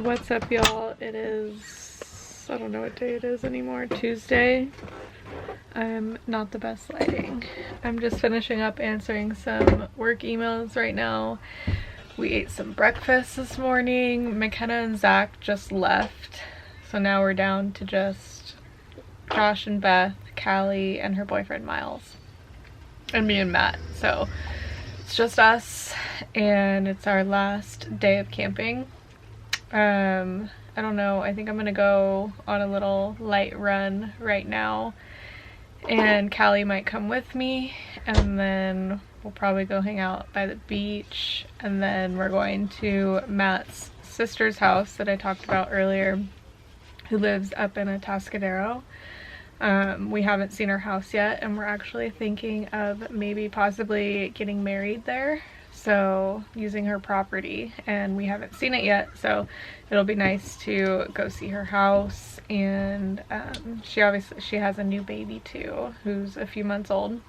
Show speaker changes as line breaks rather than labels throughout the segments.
What's up, y'all? It is, I don't know what day it is anymore, Tuesday. I'm not the best lighting. I'm just finishing up answering some work emails right now. We ate some breakfast this morning. McKenna and Zach just left, so now we're down to just Josh and Beth, Callie, and her boyfriend Miles, and me and Matt. So it's just us, and it's our last day of camping. I don't know, I think I'm gonna go on a little light run right now, and Callie might come with me, and then we'll probably go hang out by the beach, and then we're going to Matt's sister's house that I talked about earlier, who lives up in Atascadero. We haven't seen her house yet, and we're actually thinking of maybe possibly getting married there, so using her property, and we haven't seen it yet, so it'll be nice to go see her house. And she has a new baby too, who's a few months old,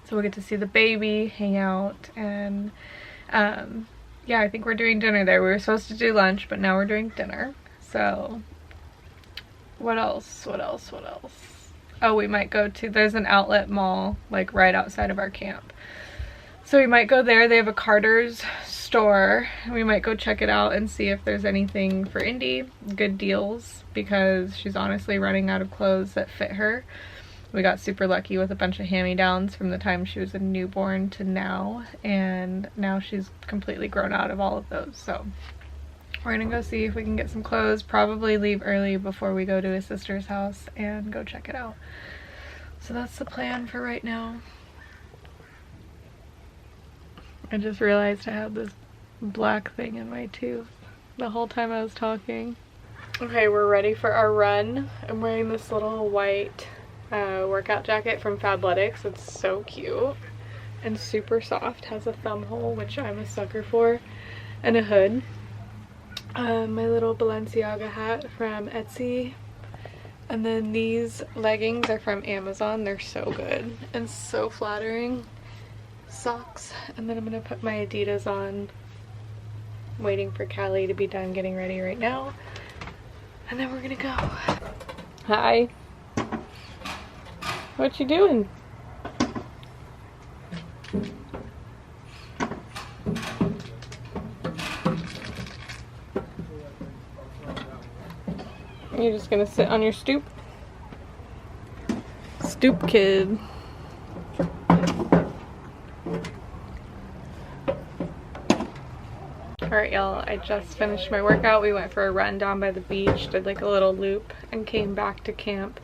so we'll get to see the baby, hang out, and yeah, I think we're doing dinner there. We were supposed to do lunch, but now we're doing dinner. So what else? Oh, we might go to, there's an outlet mall like right outside of our camp, so we might go there. They have a Carter's store. We might go check it out and see if there's anything for Indy, good deals, because she's honestly running out of clothes that fit her. We got super lucky with a bunch of hand-me-downs from the time she was a newborn to now, and now she's completely grown out of all of those. So we're gonna go see if we can get some clothes, probably leave early before we go to his sister's house and go check it out. So that's the plan for right now. I just realized I had this black thing in my tooth the whole time I was talking. Okay, we're ready for our run. I'm wearing this little white workout jacket from Fabletics. It's so cute and super soft. Has a thumb hole, which I'm a sucker for, and a hood. My little Balenciaga hat from Etsy. And then these leggings are from Amazon. They're so good and so flattering. Socks, and then I'm gonna put my Adidas on. I'm waiting for Callie to be done getting ready right now, and then we're gonna go. Hi. What you doing? You're just gonna sit on your stoop? Stoop kid. Alright, y'all, I just finished my workout. We went for a run down by the beach, did like a little loop, and came back to camp.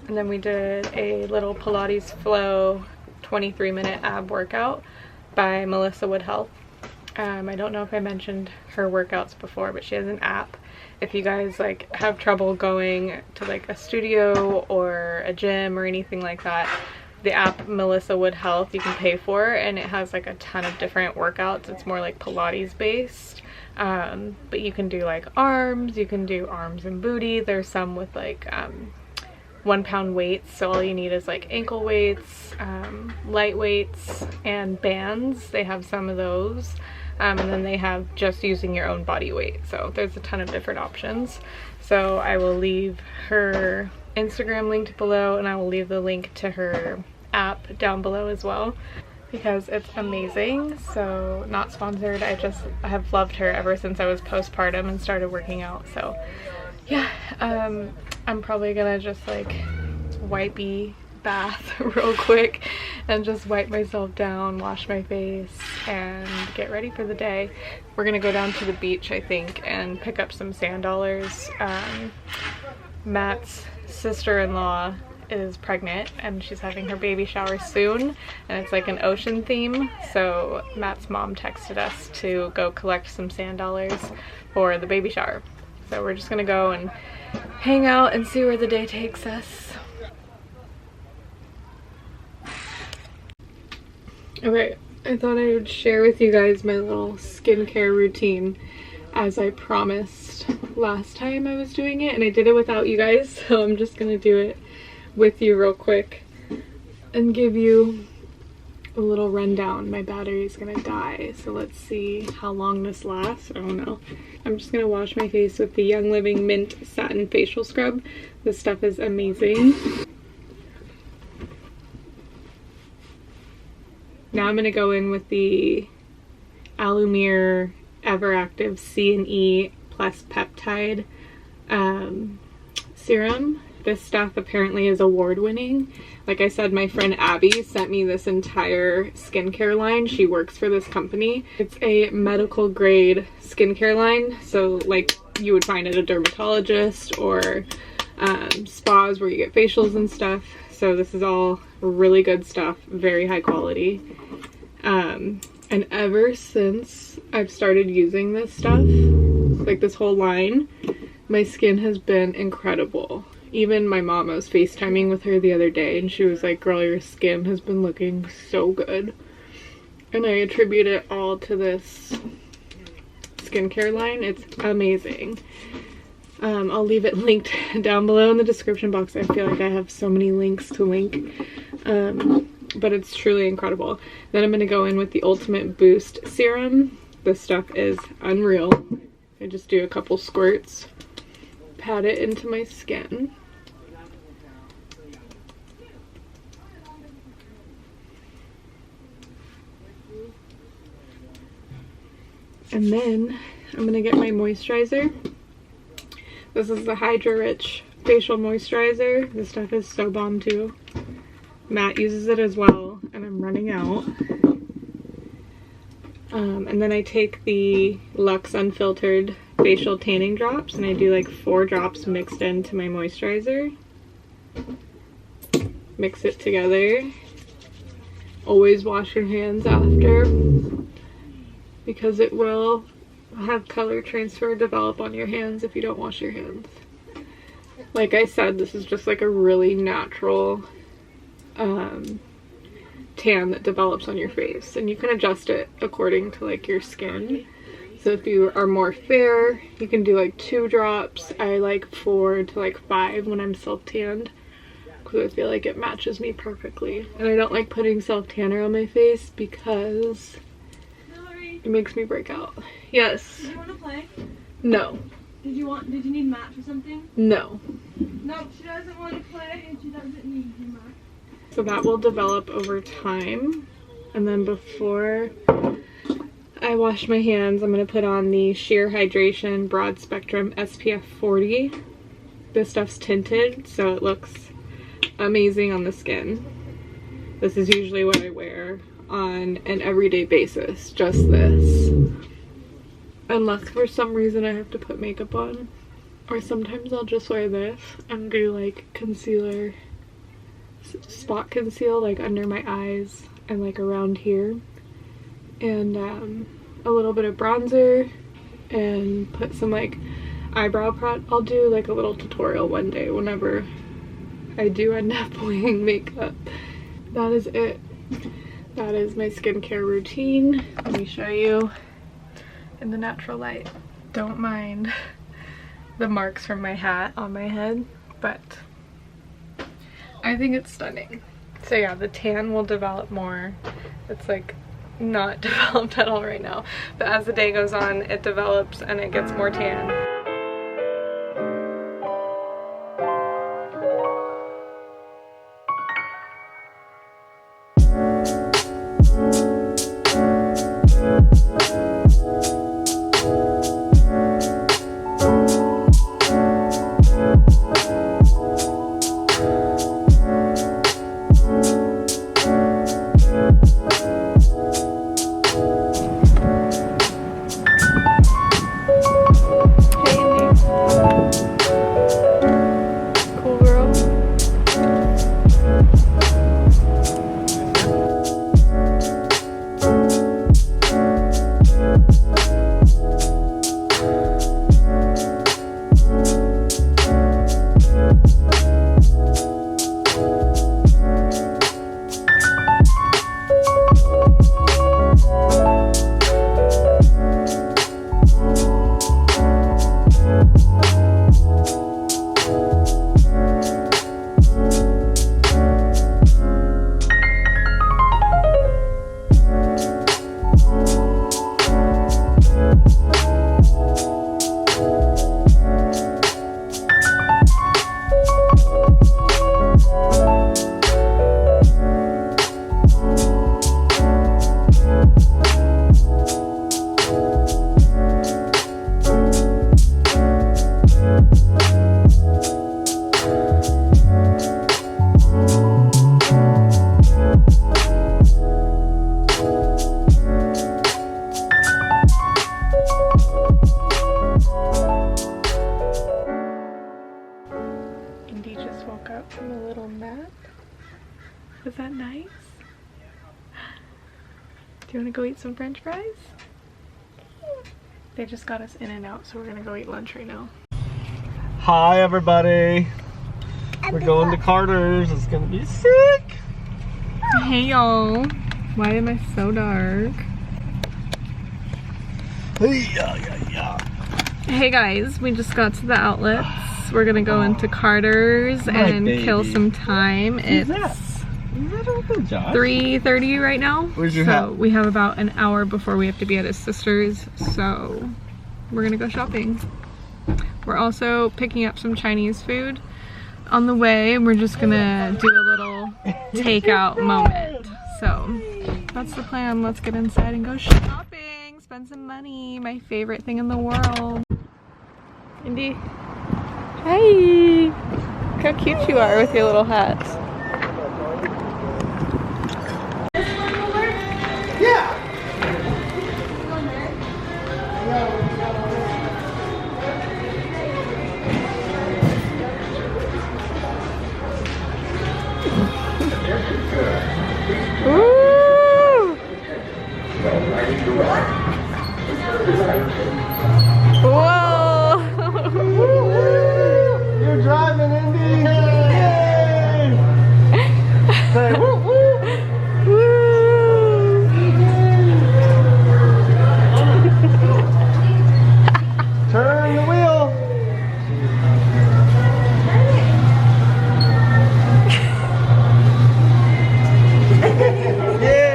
And then we did a little Pilates flow 23-minute ab workout by Melissa Wood Health. I don't know if I mentioned her workouts before, but she has an app. If you guys like have trouble going to like a studio or a gym or anything like that, the app Melissa Wood Health you can pay for, and it has like a ton of different workouts. It's more like Pilates based, but you can do like arms, you can do arms and booty. There's some with like 1 pound weights, so all you need is like ankle weights, light weights, and bands. They have some of those, and then they have just using your own body weight. So there's a ton of different options. So I will leave her Instagram linked below, and I will leave the link to her app down below as well, because it's amazing. So not sponsored, I have loved her ever since I was postpartum and started working out. So yeah, I'm probably gonna just like wipey bath real quick and just wipe myself down, wash my face, and get ready for the day. We're gonna go down to the beach, I think, and pick up some sand dollars. Matt's sister-in-law is pregnant and she's having her baby shower soon, and it's like an ocean theme, so Matt's mom texted us to go collect some sand dollars for the baby shower. So we're just gonna go and hang out and see where the day takes us. Okay, I thought I would share with you guys my little skincare routine, as I promised last time I was doing it, and I did it without you guys, so I'm just gonna do it with you real quick and give you a little rundown. My battery is gonna die, so let's see how long this lasts. I don't know. I'm just gonna wash my face with the Young Living Mint Satin Facial Scrub. This stuff is amazing. Now I'm gonna go in with the Alumere Everactive C&E plus peptide serum. This stuff apparently is award-winning. Like I said, my friend Abby sent me this entire skincare line. She works for this company. It's a medical grade skincare line, so like you would find at a dermatologist or spas where you get facials and stuff. So this is all really good stuff, very high quality. And ever since I've started using this stuff, like this whole line, my skin has been incredible. Even my mom, I was FaceTiming with her the other day and she was like, girl, your skin has been looking so good. And I attribute it all to this skincare line. It's amazing. I'll leave it linked down below in the description box. I feel like I have so many links to link. But it's truly incredible. Then I'm going to go in with the Ultimate Boost Serum. This stuff is unreal. I just do a couple squirts, pat it into my skin. And then I'm going to get my moisturizer. This is the Hydra Rich Facial Moisturizer. This stuff is so bomb too. Matt uses it as well, and I'm running out. And then I take the Luxe Unfiltered Facial Tanning Drops, and I do like 4 drops mixed into my moisturizer. Mix it together. Always wash your hands after, because it will have color transfer develop on your hands if you don't wash your hands. Like I said, this is just like a really natural tan that develops on your face, and you can adjust it according to like your skin. So if you are more fair, you can do like 2 drops. I like 4 to like 5 when I'm self-tanned, because I feel like it matches me perfectly. And I don't like putting self-tanner on my face because it makes me break out. Yes.
Do you want to play?
No.
Did you need Matt for something?
No.
No, she doesn't want to play and she doesn't need you, Matt.
So that will develop over time. And then before I wash my hands, I'm going to put on the Sheer Hydration Broad Spectrum SPF 40. This stuff's tinted, so it looks amazing on the skin. This is usually what I wear on an everyday basis, just this. Unless for some reason I have to put makeup on. Or sometimes I'll just wear this and do like concealer, spot conceal like under my eyes and like around here. And a little bit of bronzer and put some like eyebrow product. I'll do like a little tutorial one day whenever I do end up wearing makeup. That is it. That is my skincare routine. Let me show you in the natural light. Don't mind the marks from my hat on my head, but I think it's stunning. So yeah, the tan will develop more. It's like not developed at all right now, but as the day goes on, it develops and it gets more tan. Was that nice? Do you want to go eat some french fries? They just got us in and out, so we're gonna go eat lunch right now.
Hi everybody. We're going to Carter's. It's gonna be sick.
Hey y'all. Why am I so dark? Hey guys, we just got to the outlets. We're gonna go into Carter's and kill some time. It's 3:30 right now.
Where's your
so
hat?
We have about an hour before we have to be at his sister's, so we're gonna go shopping. We're also picking up some Chinese food on the way. We're just gonna do a little takeout moment. So that's the plan. Let's get inside and go shopping. Spend some money. My favorite thing in the world. Indy. Hi. Look how cute you are with your little hat.
Yeah.
Ooh. Whoa.
You're driving, Indy. Yay. Say woo woo. Turn the wheel. Yay!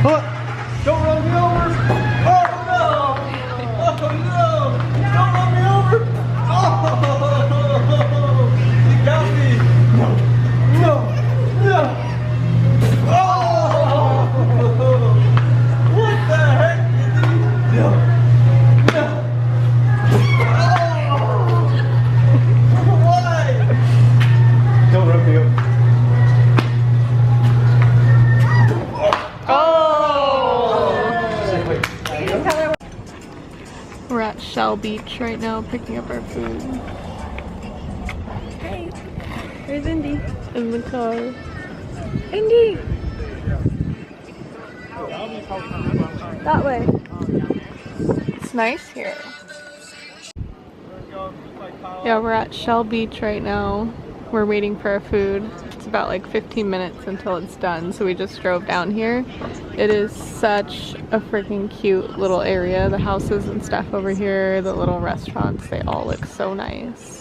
Oh, don't run me over. Oh no! Oh no! Don't run me over. Oh! You got me. No! No! No! Oh! What the heck, Indy? No! No! Oh! Why? Don't run me over.
We're at Shell Beach right now picking up our food.
Hey, where's Indy?
In the car. Indy!
That way.
It's nice here. Yeah, we're at Shell Beach right now. We're waiting for our food. It's about like 15 minutes until it's done, so we just drove down here. It is such a freaking cute little area. The houses and stuff over here, the little restaurants, they all look so nice.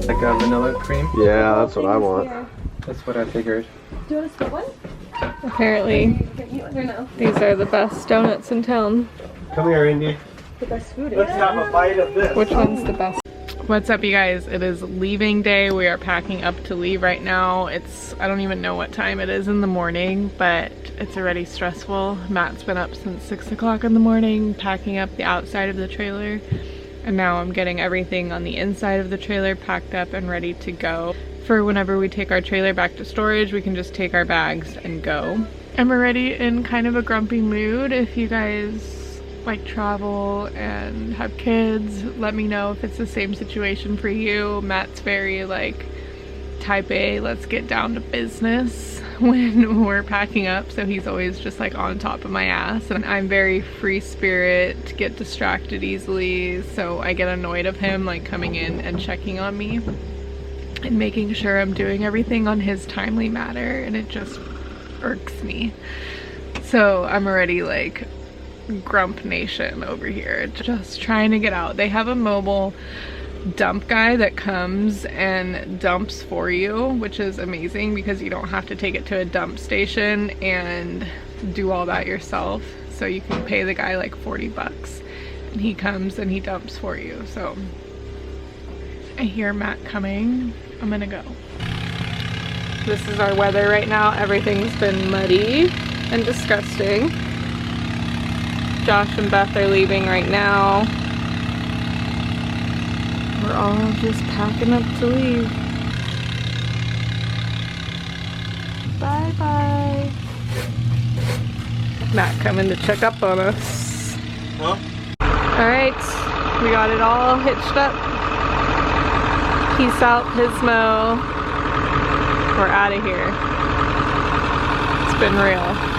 Like a vanilla cream?
Yeah, that's what I want.
That's what I figured.
Do you want to split one?
Apparently,
Or no?
these are the best donuts in town.
Come here, Indy.
The best food.
Let's have a bite of this.
Which one's the best? What's up, you guys? It is leaving day. We are packing up to leave right now. I don't even know what time it is in the morning, but it's already stressful. Matt's been up since 6 o'clock in the morning, packing up the outside of the trailer. And now I'm getting everything on the inside of the trailer packed up and ready to go. For whenever we take our trailer back to storage, we can just take our bags and go. I'm already in kind of a grumpy mood. If you guys like travel and have kids, let me know if it's the same situation for you. Matt's very like type A, let's get down to business when we're packing up, so he's always just like on top of my ass, and I'm very free spirit, get distracted easily, so I get annoyed of him like coming in and checking on me and making sure I'm doing everything on his timely manner, and it just irks me. So I'm already like grump nation over here, just trying to get out. They have a mobile dump guy that comes and dumps for you, which is amazing because you don't have to take it to a dump station and do all that yourself. So you can pay the guy like 40 bucks he comes and he dumps for you. So I hear Matt coming. I'm gonna go. This is our weather right now. Everything's been muddy and disgusting. Josh and Beth are leaving right now. We're all just packing up to leave. Bye bye. Matt coming to check up on us.
Huh?
Alright, we got it all hitched up. Peace out, Pismo. We're out of here. It's been real.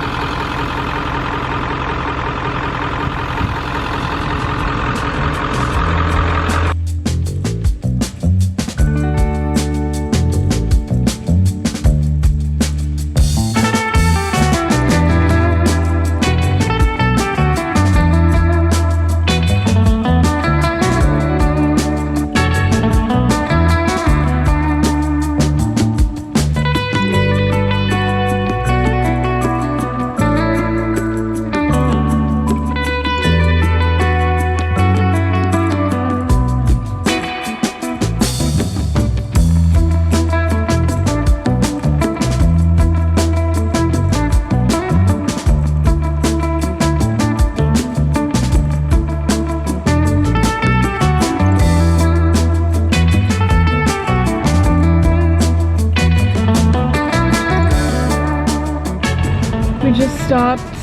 Just stopped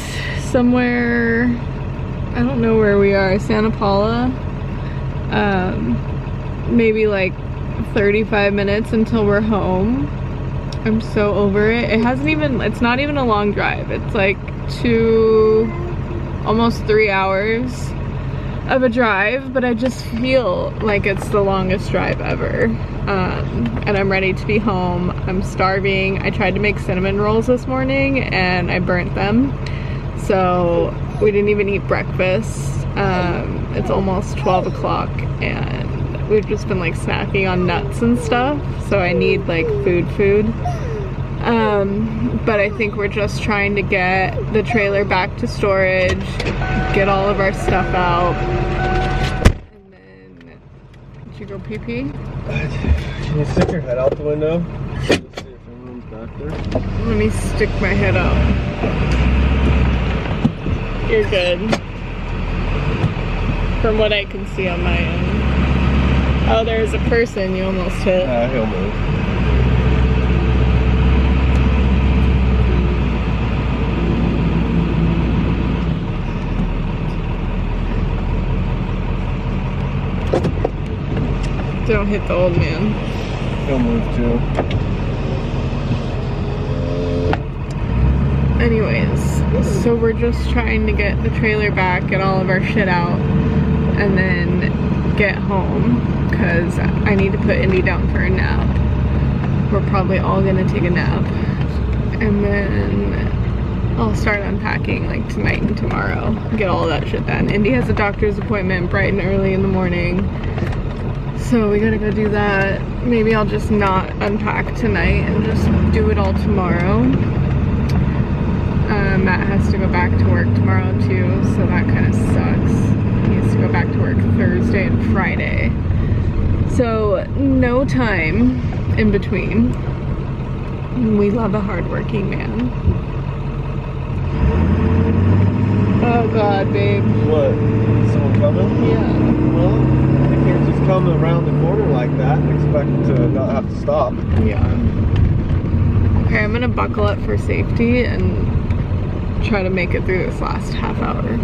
somewhere, I don't know where we are, Santa Paula. Maybe like 35 minutes until we're home. I'm so over it. It's not even a long drive. It's like almost 3 hours of a drive, but I just feel like it's the longest drive ever. And I'm ready to be home. I'm starving. I tried to make cinnamon rolls this morning and I burnt them. So we didn't even eat breakfast. It's almost 12 o'clock and we've just been like snacking on nuts and stuff. So I need like food. But I think we're just trying to get the trailer back to storage, get all of our stuff out, and then, did you go pee-pee?
Can you stick your head out the window? Let's see if anyone's back there.
Let me stick my head out. You're good. From what I can see on my end. Oh, there's a person you almost hit.
He'll move.
Don't hit the old man.
He'll move too.
Anyways, so we're just trying to get the trailer back, get all of our shit out, and then get home because I need to put Indy down for a nap. We're probably all gonna take a nap. And then I'll start unpacking like tonight and tomorrow. Get all that shit done. Indy has a doctor's appointment bright and early in the morning. So we gotta go do that. Maybe I'll just not unpack tonight and just do it all tomorrow. Matt has to go back to work tomorrow too, so that kind of sucks. He has to go back to work Thursday and Friday. So no time in between. We love a hardworking man. Oh God, babe.
What? Someone coming?
Yeah.
Well, you can't just come around the corner like that and expect to not have to stop.
Yeah. Okay, I'm gonna buckle up for safety and try to make it through this last half hour.